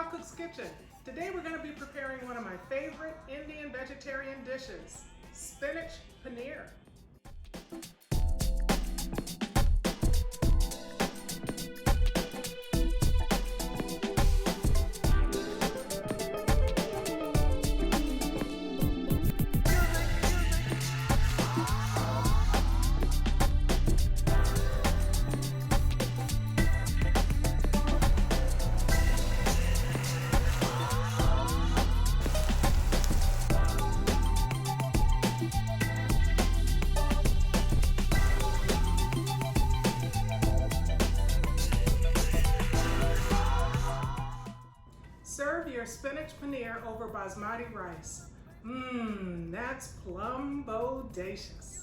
Valcooks Kitchen. Today we're going to be preparing one of my favorite Indian vegetarian dishes, spinach paneer. Serve your spinach paneer over basmati rice. That's plum bodacious.